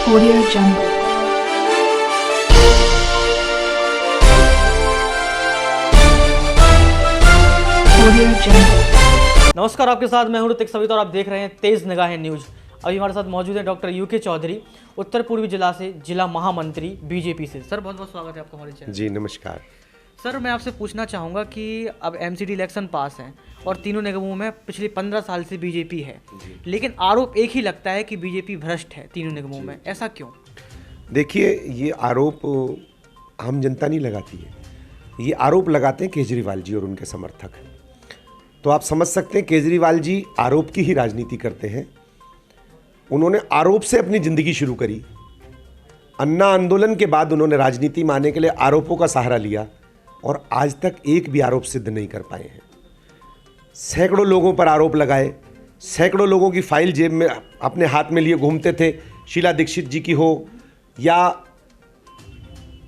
Audio Jungle. Audio Jungle. नमस्कार, आपके साथ मैं हूं ऋतिक सविता और आप देख रहे हैं तेज निगाहें न्यूज। अभी हमारे साथ मौजूद हैं डॉक्टर यूके चौधरी, उत्तर पूर्वी जिला से जिला महामंत्री बीजेपी से। सर बहुत बहुत स्वागत है आपका हमारे चैनल। जी नमस्कार सर, मैं आपसे पूछना चाहूँगा कि अब एमसीडी इलेक्शन पास हैं और तीनों निगमों में पिछले 15 साल से बीजेपी है, लेकिन आरोप एक ही लगता है कि बीजेपी भ्रष्ट है तीनों निगमों में। ऐसा क्यों? देखिए, ये आरोप आम जनता नहीं लगाती है, ये आरोप लगाते हैं केजरीवाल जी और उनके समर्थक। तो आप समझ सकते हैं केजरीवाल जी आरोप की ही राजनीति करते हैं। उन्होंने आरोप से अपनी ज़िंदगी शुरू करी। अन्ना आंदोलन के बाद उन्होंने राजनीति में आने के लिए आरोपों का सहारा लिया और आज तक एक भी आरोप सिद्ध नहीं कर पाए हैं। सैकड़ों लोगों पर आरोप लगाए, सैकड़ों लोगों की फाइल जेब में अपने हाथ में लिए घूमते थे। शीला दीक्षित जी की हो या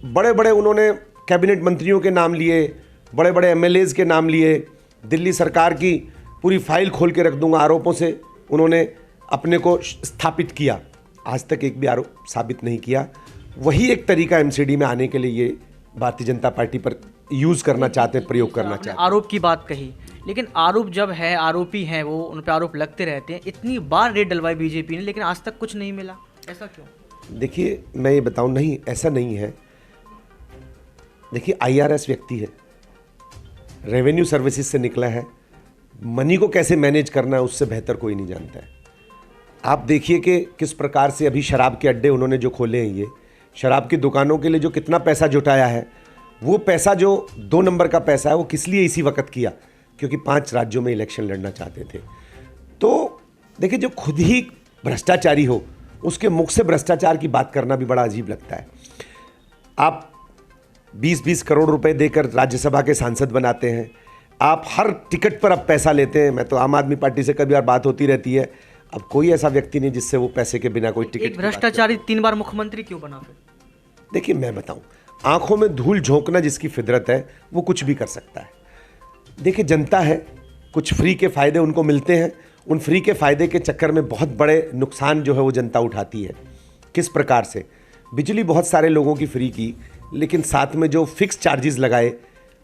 बड़े बड़े उन्होंने कैबिनेट मंत्रियों के नाम लिए, बड़े बड़े एमएलएज के नाम लिए। दिल्ली सरकार की पूरी फाइल खोल के रख दूंगा आरोपों से उन्होंने अपने को स्थापित किया। आज तक एक भी आरोप साबित नहीं किया। वही एक तरीका एमसीडी में आने के लिए ये भारतीय जनता पार्टी पर यूज़ करना चाहते हैं, प्रयोग करना चाहते हैं। आरोप की बात कही, लेकिन आरोप जब है, आरोपी हैं वो, उन पर आरोप लगते रहते हैं। इतनी बार रेड डलवाई बीजेपी ने, लेकिन आज तक कुछ नहीं मिला। ऐसा क्यों? देखिए, मैं ये बताऊं, नहीं ऐसा नहीं है। देखिए, आईआरएस व्यक्ति है, रेवेन्यू सर्विसेज से निकला है। मनी को कैसे मैनेज करना है उससे बेहतर कोई नहीं जानता है। आप देखिए कि किस प्रकार से अभी शराब के अड्डे उन्होंने जो खोले हैं, ये शराब की दुकानों के लिए जो कितना पैसा जुटाया है, वो पैसा जो 2 नंबर का पैसा है वो किस लिए इसी वक्त किया? क्योंकि 5 राज्यों में इलेक्शन लड़ना चाहते थे। तो देखिए, जो खुद ही भ्रष्टाचारी हो उसके मुख से भ्रष्टाचार की बात करना भी बड़ा अजीब लगता है। आप 20-20 करोड़ रुपए देकर राज्यसभा के सांसद बनाते हैं, आप हर टिकट पर अब पैसा लेते हैं। मैं तो आम आदमी पार्टी से कभी बार बात होती रहती है, अब कोई ऐसा व्यक्ति नहीं जिससे वो पैसे के बिना कोई टिकट। एक भ्रष्टाचारी 3 बार मुख्यमंत्री क्यों बना फिर? देखिए, मैं बताऊं, आंखों में धूल झोंकना जिसकी फितरत है वो कुछ भी कर सकता है। देखिए, जनता है, कुछ फ्री के फायदे उनको मिलते हैं। उन फ्री के फायदे के चक्कर में बहुत बड़े नुकसान जो है वो जनता उठाती है। किस प्रकार से? बिजली बहुत सारे लोगों की फ्री की, लेकिन साथ में जो फिक्स चार्जेस लगाए,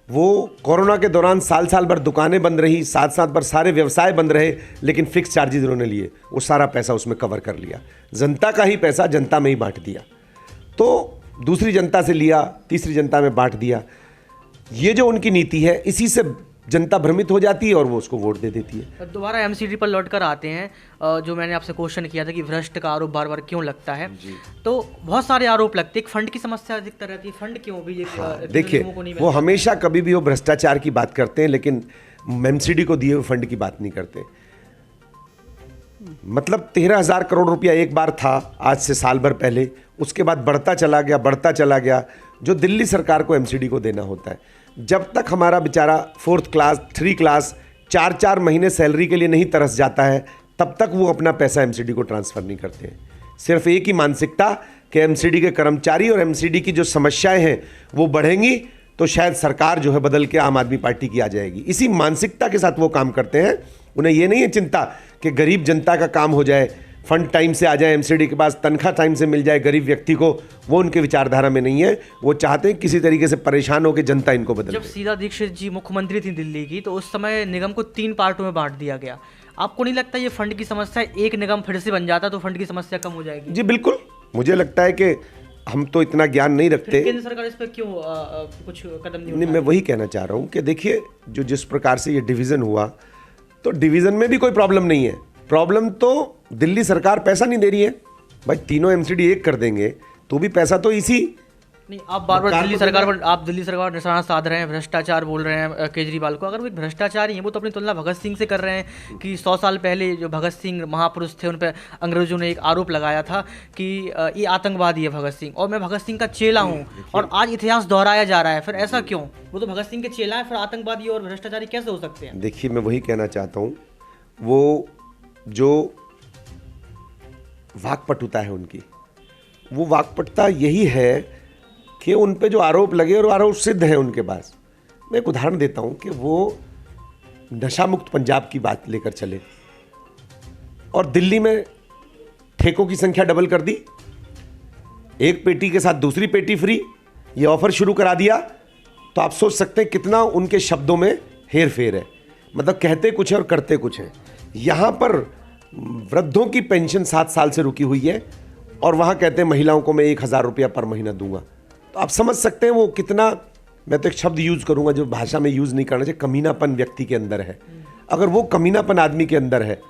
वो कोरोना के दौरान साल साल भर दुकानें बंद रही, साथ साथ भर सारे व्यवसाय बंद रहे, लेकिन फिक्स चार्जेस उन्होंने लिए, वो सारा पैसा उसमें कवर कर लिया। जनता का ही पैसा जनता में ही बांट दिया। तो दूसरी जनता से लिया, तीसरी जनता में बांट दिया। ये जो उनकी नीति है, इसी से जनता भ्रमित हो जाती है और वो उसको वोट दे देती है। दोबारा एमसीडी पर लौट कर आते हैं। जो मैंने आपसे क्वेश्चन किया था कि भ्रष्ट का आरोप बार बार क्यों लगता है, तो बहुत सारे आरोप लगते हैं। एक फंड की समस्या अधिकतर रहती है। फंड क्यों बीजेपी? देखिए, वो हमेशा कभी भी वो भ्रष्टाचार की बात करते हैं, लेकिन एमसीडी को दिए हुए फंड की बात नहीं करते। मतलब 13,000 करोड़ रुपया एक बार था, आज से साल भर पहले, उसके बाद बढ़ता चला गया, बढ़ता चला गया, जो दिल्ली सरकार को एमसीडी को देना होता है। जब तक हमारा बेचारा 4th क्लास 3 क्लास 4-4 महीने सैलरी के लिए नहीं तरस जाता है, तब तक वो अपना पैसा एमसीडी को ट्रांसफ़र नहीं करते हैं। सिर्फ एक ही मानसिकता कि एमसीडी के कर्मचारी और एमसीडी की जो समस्याएं हैं वो बढ़ेंगी तो शायद सरकार जो है बदल के आम आदमी पार्टी की आ जाएगी। इसी मानसिकता के साथ वो काम करते हैं। उन्हें ये नहीं है चिंता कि गरीब जनता का काम हो जाए, फंड टाइम से आ जाए, एमसीडी के पास तनख्वाह टाइम से मिल जाए गरीब व्यक्ति को। वो उनके विचारधारा में नहीं है। वो चाहते हैं किसी तरीके से परेशान होकर जनता इनको बदले। जब शीला दीक्षित जी मुख्यमंत्री थी दिल्ली की, तो उस समय निगम को 3 पार्टों में बांट दिया गया। आपको नहीं लगता ये फंड की समस्या, एक निगम फिर से बन जाता तो फंड की समस्या कम हो जाएगी? जी बिल्कुल, मुझे लगता है कि हम तो इतना ज्ञान नहीं रखते। केंद्र सरकार इस पर क्यों कुछ कदम नहीं नहीं, मैं वही कहना चाह रहा हूँ कि देखिए, जो जिस प्रकार से ये डिवीज़न हुआ, तो डिवीज़न में भी कोई प्रॉब्लम नहीं है। प्रॉब्लम तो दिल्ली सरकार पैसा नहीं दे रही है। भाई, तीनों एमसीडी एक कर देंगे तो भी पैसा तो इसी नहीं। आप बार बार दिल्ली सरकार पर निशाना साध रहे हैं, भ्रष्टाचार बोल रहे हैं केजरीवाल को। अगर वो एक भ्रष्टाचारी है, वो तो अपनी तुलना भगत सिंह से कर रहे हैं कि 100 साल पहले जो भगत सिंह महापुरुष थे, उन पर अंग्रेजों ने एक आरोप लगाया था कि ये आतंकवादी है भगत सिंह, और मैं भगत सिंह का चेला हूँ, और आज इतिहास दोहराया जा रहा है। फिर ऐसा क्यों? वो तो भगत सिंह के चेला है, फिर आतंकवादी और भ्रष्टाचारी कैसे हो सकते हैं? देखिए, मैं वही कहना चाहता हूँ, वो जो वाकपटुता है उनकी, वो वाकपटुता यही है कि उन पे जो आरोप लगे और आरोप सिद्ध है उनके पास। मैं एक उदाहरण देता हूं कि वो नशा मुक्त पंजाब की बात लेकर चले और दिल्ली में ठेकों की संख्या डबल कर दी, एक पेटी के साथ दूसरी पेटी फ्री, ये ऑफर शुरू करा दिया, तो आप सोच सकते हैं कितना उनके शब्दों में हेर फेर है। मतलब कहते कुछ है और करते कुछ है। यहाँ पर वृद्धों की पेंशन 7 साल से रुकी हुई है और वहाँ कहते हैं महिलाओं को मैं 1,000 रुपया पर महीना दूंगा। तो आप समझ सकते हैं वो कितना, मैं तो एक शब्द यूज़ करूँगा जो भाषा में यूज़ नहीं करना चाहिए, कमीनापन व्यक्ति के अंदर है। अगर वो कमीनापन आदमी के अंदर है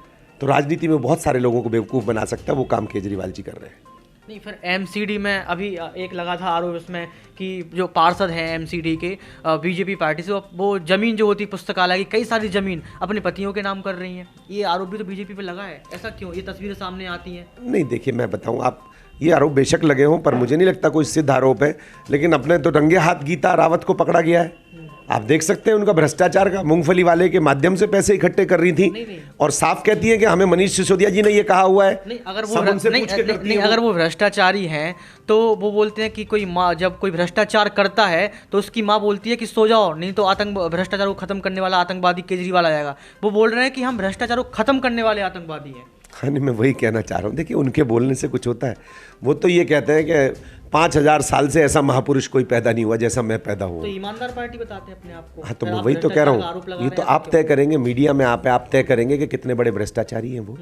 तो राजनीति में बहुत सारे लोगों को बेवकूफ़ बना सकता है। वो काम केजरीवाल जी कर रहे हैं। नहीं, फिर एमसीडी में अभी एक लगा था आरोप इसमें कि जो पार्षद हैं एमसीडी के बीजेपी पार्टी से, वो जमीन जो होती पुस्तकालय की कई सारी जमीन अपने पतियों के नाम कर रही हैं। ये आरोप भी तो बीजेपी पे लगा है, ऐसा क्यों? ये तस्वीरें सामने आती हैं। नहीं देखिए, मैं बताऊं, आप ये आरोप बेशक लगे हों पर मुझे नहीं लगता कोई सिद्ध आरोप है। लेकिन अपने तो रंगे हाथ गीता रावत को पकड़ा गया है। आप देख सकते हैं उनका भ्रष्टाचार का, मूंगफली वाले के माध्यम से पैसे इकट्ठे कर रही थी और साफ कहती है कि हमें मनीष सिसोदिया जी ने ये कहा हुआ है। नहीं, अगर वो भ्रष्टाचारी हैं तो वो बोलते हैं कि कोई माँ जब कोई भ्रष्टाचार करता है तो उसकी माँ बोलती है कि सो जाओ, नहीं तो भ्रष्टाचार को खत्म करने वाला आतंकवादी केजरीवाल आएगा। वो बोल रहे हैं कि हम भ्रष्टाचार को खत्म करने वाले आतंकवादी हैं। हाँ नहीं, मैं वही कहना चाह रहा हूँ। देखिए, उनके बोलने से कुछ होता है? वो तो ये कहते हैं कि 5,000 साल से ऐसा महापुरुष कोई पैदा नहीं हुआ जैसा मैं पैदा हुआ। तो ईमानदार पार्टी बताते हैं अपने आप को। हाँ, तो मैं वही तो कह रहा हूँ, ये तो आप तय करेंगे, मीडिया में आप तय करेंगे कि कितने बड़े भ्रष्टाचारी हैं वो,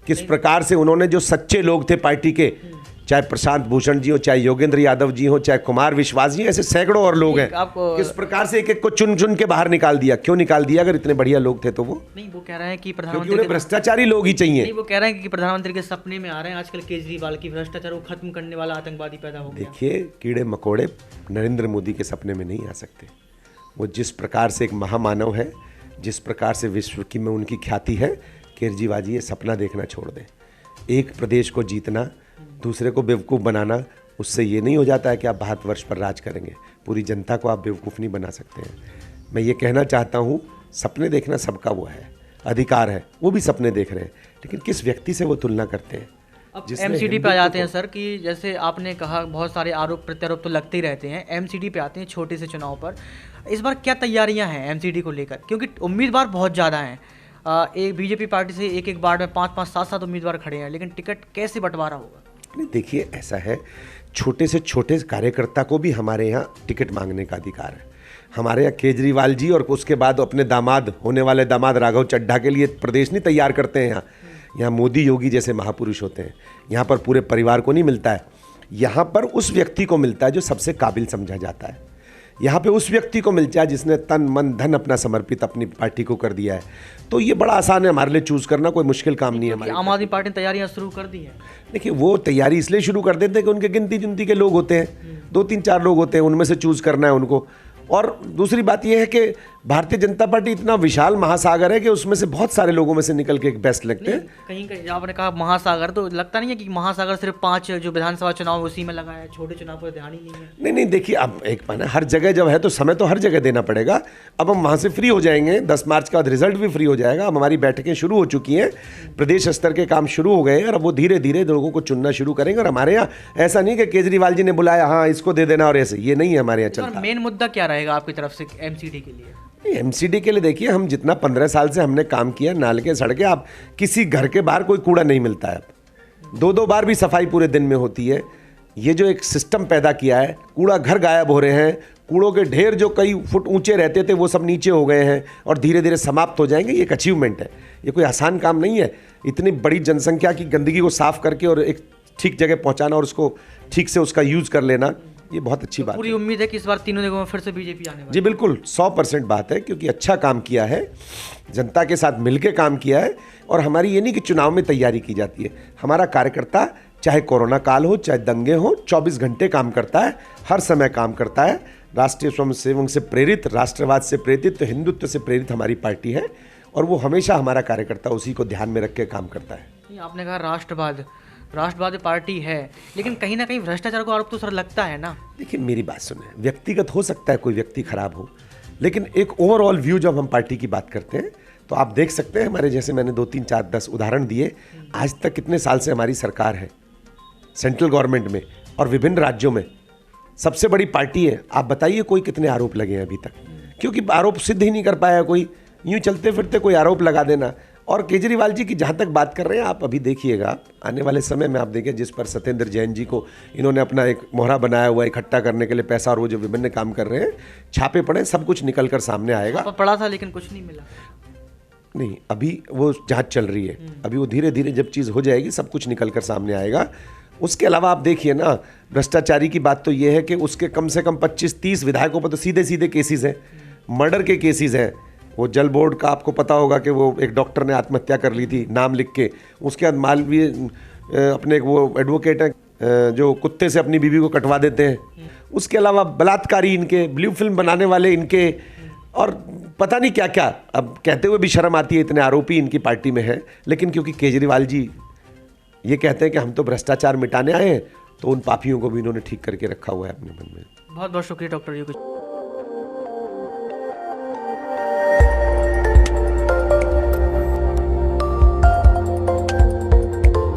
किस प्रकार से उन्होंने जो सच्चे लोग थे पार्टी के, चाहे प्रशांत भूषण जी हो, चाहे योगेंद्र यादव जी हो, चाहे कुमार विश्वास जी, ऐसे सैकड़ों और लोग हैं, किस प्रकार से एक एक को चुन चुन के बाहर निकाल दिया। क्यों निकाल दिया? अगर इतने बढ़िया लोग थे तो वो नहीं, वो कह रहे हैं कि प्रधानमंत्री, उन्हें भ्रष्टाचारी लोग ही चाहिए। नहीं, वो कह रहे हैं कि प्रधानमंत्री के सपने में आ रहे हैं आजकल केजरीवाल की भ्रष्टाचार को खत्म करने वाला आतंकवादी पैदा हो गया। देखिए, कीड़े मकोड़े नरेंद्र मोदी के सपने में नहीं आ सकते। वो जिस प्रकार से एक महामानव है, जिस प्रकार से विश्व की में उनकी ख्याति है, केजरीवाल जी ये सपना देखना छोड़ दें। एक प्रदेश को जीतना, दूसरे को बेवकूफ़ बनाना, उससे ये नहीं हो जाता है कि आप भारतवर्ष पर राज करेंगे। पूरी जनता को आप बेवकूफ़ नहीं बना सकते हैं। मैं ये कहना चाहता हूँ, सपने देखना सबका वो है, अधिकार है, वो भी सपने देख रहे हैं, लेकिन किस व्यक्ति से वो तुलना करते हैं। अब एमसीडी पे आ जाते हैं सर, कि जैसे आपने कहा बहुत सारे आरोप प्रत्यारोप तो लगते ही रहते हैं। एमसीडी पे आते हैं छोटे से चुनाव पर। इस बार क्या तैयारियां हैं एमसीडी को लेकर? क्योंकि उम्मीदवार बहुत ज़्यादा हैं। एक बीजेपी पार्टी से एक वार्ड में 5-5, 7-7 उम्मीदवार खड़े हैं, लेकिन टिकट कैसे बंटवारा होगा? नहीं देखिए, ऐसा है, छोटे से छोटे कार्यकर्ता को भी हमारे यहाँ टिकट मांगने का अधिकार है। हमारे यहाँ केजरीवाल जी और उसके बाद अपने दामाद, होने वाले दामाद राघव चड्ढा के लिए प्रदेश नहीं तैयार करते हैं। यहाँ मोदी योगी जैसे महापुरुष होते हैं। यहाँ पर पूरे परिवार को नहीं मिलता है, यहाँ पर उस व्यक्ति को मिलता है जो सबसे काबिल समझा जाता है। यहाँ पे उस व्यक्ति को मिलता है जिसने तन मन धन अपना समर्पित अपनी पार्टी को कर दिया है। तो ये बड़ा आसान है हमारे लिए चूज़ करना, कोई मुश्किल काम नहीं है हमारे। आम आदमी पार्टी ने तैयारियां शुरू कर दी हैं। देखिए, वो तैयारी इसलिए शुरू कर देते हैं कि उनके गिनती के लोग होते हैं, 2-3-4 लोग होते हैं, उनमें से चूज़ करना है उनको। और दूसरी बात यह है कि भारतीय जनता पार्टी इतना विशाल महासागर है कि उसमें से बहुत सारे लोगों में से निकल के एक बेस्ट लगते हैं। कहीं कहीं आपने कहा महासागर, तो लगता नहीं है कि महासागर सिर्फ 5 जो विधानसभा चुनाव उसी में लगा है, छोटे चुनाव पर ध्यान ही नहीं है? नहीं देखिए, अब एक पाना हर जगह जब है तो समय तो हर जगह देना पड़ेगा। अब हम वहाँ से फ्री हो जाएंगे, 10 मार्च का रिजल्ट भी फ्री हो जाएगा। अब हमारी बैठकें शुरू हो चुकी हैं, प्रदेश स्तर के काम शुरू हो गए हैं और अब वो धीरे धीरे लोगों को चुनना शुरू करेंगे। और हमारे यहाँ ऐसा नहीं कि केजरीवाल जी ने बुलाया, हाँ इसको दे देना, और ऐसे ये नहीं है हमारे यहाँ चलता। मेन मुद्दा क्या रहेगा आपकी तरफ से एमसीडी के लिए? एमसीडी के लिए देखिए, हम जितना 15 साल से हमने काम किया, नाले सड़कें, आप किसी घर के बाहर कोई कूड़ा नहीं मिलता है। 2-2 बार भी सफाई पूरे दिन में होती है। ये जो एक सिस्टम पैदा किया है, कूड़ा घर गायब हो रहे हैं, कूड़ों के ढेर जो कई फुट ऊंचे रहते थे वो सब नीचे हो गए हैं और धीरे धीरे समाप्त हो जाएंगे। ये एक अचीवमेंट है, ये कोई आसान काम नहीं है। इतनी बड़ी जनसंख्या की गंदगी को साफ करके और एक ठीक जगह पहुँचाना और उसको ठीक से उसका यूज़ कर लेना, ये बहुत अच्छी बात है। पूरी उम्मीद है कि इस बार तीनों जगहों में फिर से बीजेपी आने वाली है। जी बिल्कुल, 100% बात है, क्योंकि अच्छा काम किया है, जनता के साथ मिलकर काम किया है। और हमारी ये नहीं कि चुनाव में तैयारी की जाती है, हमारा कार्यकर्ता चाहे कोरोना काल हो, चाहे दंगे हो, 24 घंटे काम करता है, हर समय काम करता है। राष्ट्रीय स्वयंसेवक से प्रेरित, राष्ट्रवाद से प्रेरित, हिंदुत्व से प्रेरित हमारी पार्टी है और वो हमेशा हमारा कार्यकर्ता उसी को ध्यान में रख के काम करता है। आपने कहा राष्ट्रवादी पार्टी है, लेकिन कहीं ना कहीं भ्रष्टाचार को आरोप तो सर लगता है ना? देखिए, मेरी बात सुने, व्यक्तिगत हो सकता है कोई व्यक्ति खराब हो, लेकिन एक ओवरऑल व्यू जब हम पार्टी की बात करते हैं तो आप देख सकते हैं हमारे, जैसे मैंने 2-3-4-10 उदाहरण दिए, आज तक कितने साल से हमारी सरकार है सेंट्रल गवर्नमेंट में और विभिन्न राज्यों में, सबसे बड़ी पार्टी है। आप बताइए कोई कितने आरोप लगे हैं अभी तक? क्योंकि आरोप सिद्ध ही नहीं कर पाया कोई, यूँ चलते फिरते कोई आरोप लगा देना। और केजरीवाल जी की जहाँ तक बात कर रहे हैं, आप अभी देखिएगा आने वाले समय में, आप देखिए जिस पर सत्येंद्र जैन जी को इन्होंने अपना एक मोहरा बनाया हुआ है इकट्ठा करने के लिए पैसा, और वो जो विभिन्न काम कर रहे हैं, छापे पड़े, सब कुछ निकल कर सामने आएगा। पड़ा था लेकिन कुछ नहीं मिला। नहीं, अभी वो जांच चल रही है, अभी वो धीरे धीरे जब चीज़ हो जाएगी सब कुछ निकल कर सामने आएगा। उसके अलावा आप देखिए ना, भ्रष्टाचारी की बात तो ये है कि उसके कम से कम 25-30 विधायकों पर तो सीधे सीधे केसेस हैं, मर्डर के केसेस हैं। वो जल बोर्ड का आपको पता होगा कि वो एक डॉक्टर ने आत्महत्या कर ली थी नाम लिख के। उसके बाद मालवीय अपने वो एडवोकेट हैं जो कुत्ते से अपनी बीवी को कटवा देते हैं। उसके अलावा बलात्कारी इनके, ब्लू फिल्म बनाने वाले इनके, और पता नहीं क्या क्या। अब कहते हुए भी शर्म आती है, इतने आरोपी इनकी पार्टी में हैं, लेकिन क्योंकि केजरीवाल जी ये कहते हैं कि हम तो भ्रष्टाचार मिटाने आए हैं, तो उन पापियों को भी इन्होंने ठीक करके रखा हुआ है अपने मन में। बहुत बहुत शुक्रिया डॉक्टर जी।